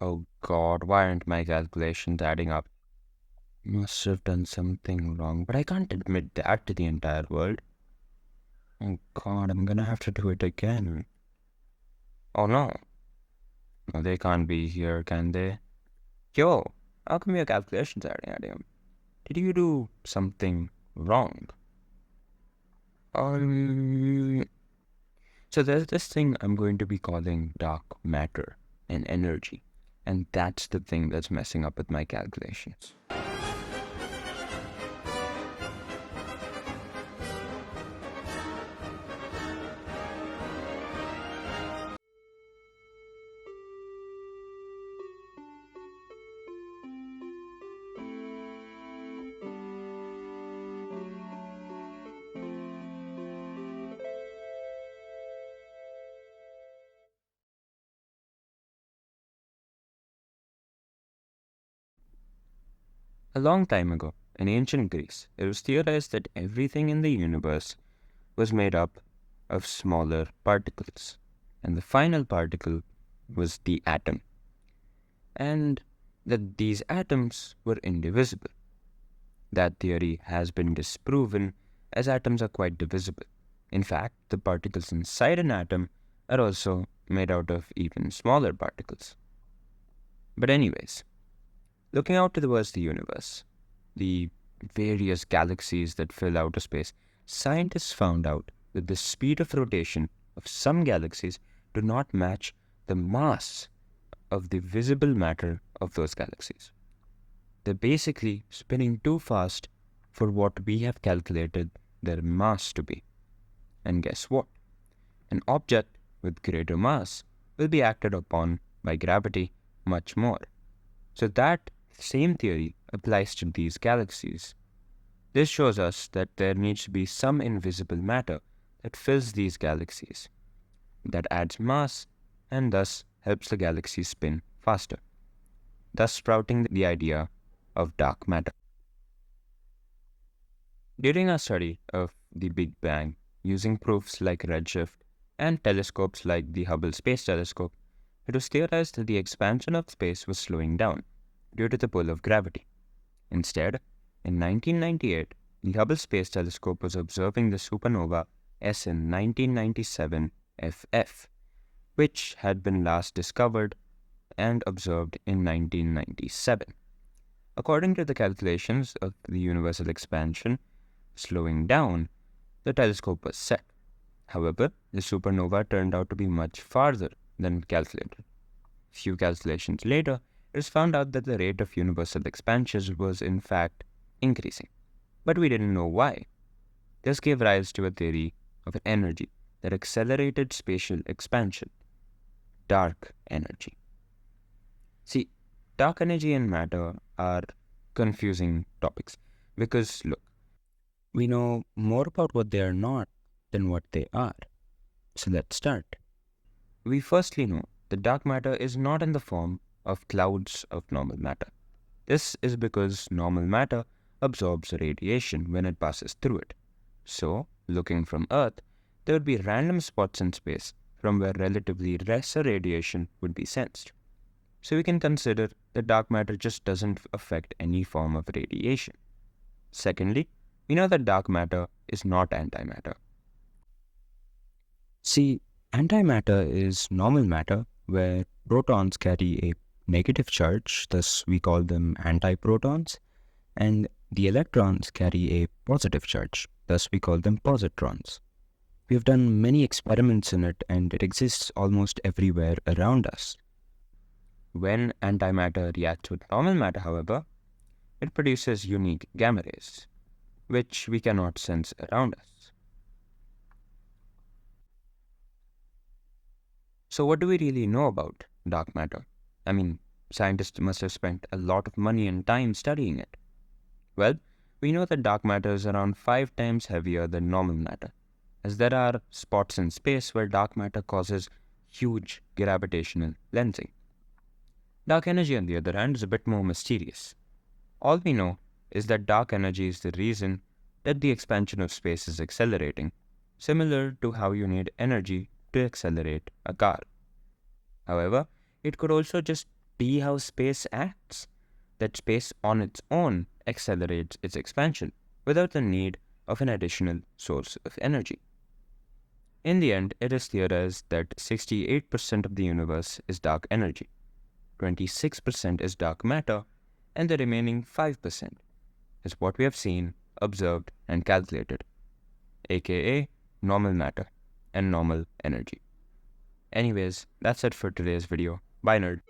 Oh god, why aren't my calculations adding up? Must have done something wrong, but I can't admit that to the entire world. Oh god, I'm gonna have to do it again. Oh no. No, they can't be here, can they? Yo, how come your calculations aren't adding up? Did you do something wrong? Um, so there's this thing I'm going to be calling dark matter and energy, and that's the thing that's messing up with my calculations. A long time ago, in ancient Greece, it was theorized that everything in the universe was made up of smaller particles, and the final particle was the atom, and that these atoms were indivisible. That theory has been disproven as atoms are quite divisible. In fact, the particles inside an atom are also made out of even smaller particles. But, anyways, looking out towards the universe, the various galaxies that fill outer space, scientists found out that the speed of rotation of some galaxies do not match the mass of the visible matter of those galaxies. They're basically spinning too fast for what we have calculated their mass to be. And guess what? An object with greater mass will be acted upon by gravity much more. So that same theory applies to these galaxies. This shows us that there needs to be some invisible matter that fills these galaxies, that adds mass and thus helps the galaxy spin faster, thus sprouting the idea of dark matter. During our study of the Big Bang, using proofs like redshift and telescopes like the Hubble Space Telescope, it was theorized that the expansion of space was slowing down due to the pull of gravity. Instead, in 1998, the Hubble Space Telescope was observing the supernova SN 1997 FF, which had been last discovered and observed in 1997. According to the calculations of the universal expansion slowing down, the telescope was set. However, the supernova turned out to be much farther than calculated. Few calculations later, it was found out that the rate of universal expansion was in fact increasing. But we didn't know why. This gave rise to a theory of an energy that accelerated spatial expansion, dark energy. See, dark energy and matter are confusing topics because look, we know more about what they are not than what they are. So let's start. We firstly know that dark matter is not in the form of clouds of normal matter. This is because normal matter absorbs radiation when it passes through it. So, looking from Earth, there would be random spots in space from where relatively lesser radiation would be sensed. So we can consider that dark matter just doesn't affect any form of radiation. Secondly, we know that dark matter is not antimatter. See, antimatter is normal matter where protons carry a negative charge, thus we call them antiprotons, and the electrons carry a positive charge, thus we call them positrons. We have done many experiments in it and it exists almost everywhere around us. When antimatter reacts with normal matter, however, it produces unique gamma rays, which we cannot sense around us. So what do we really know about dark matter? I mean, scientists must have spent a lot of money and time studying it. Well, we know that dark matter is around 5 times heavier than normal matter, as there are spots in space where dark matter causes huge gravitational lensing. Dark energy, on the other hand, is a bit more mysterious. All we know is that dark energy is the reason that the expansion of space is accelerating, similar to how you need energy to accelerate a car. However, it could also just be how space acts, that space on its own accelerates its expansion without the need of an additional source of energy. In the end, it is theorized that 68% of the universe is dark energy, 26% is dark matter, and the remaining 5% is what we have seen, observed, and calculated, aka normal matter and normal energy. Anyways, that's it for today's video. Bye, nerd.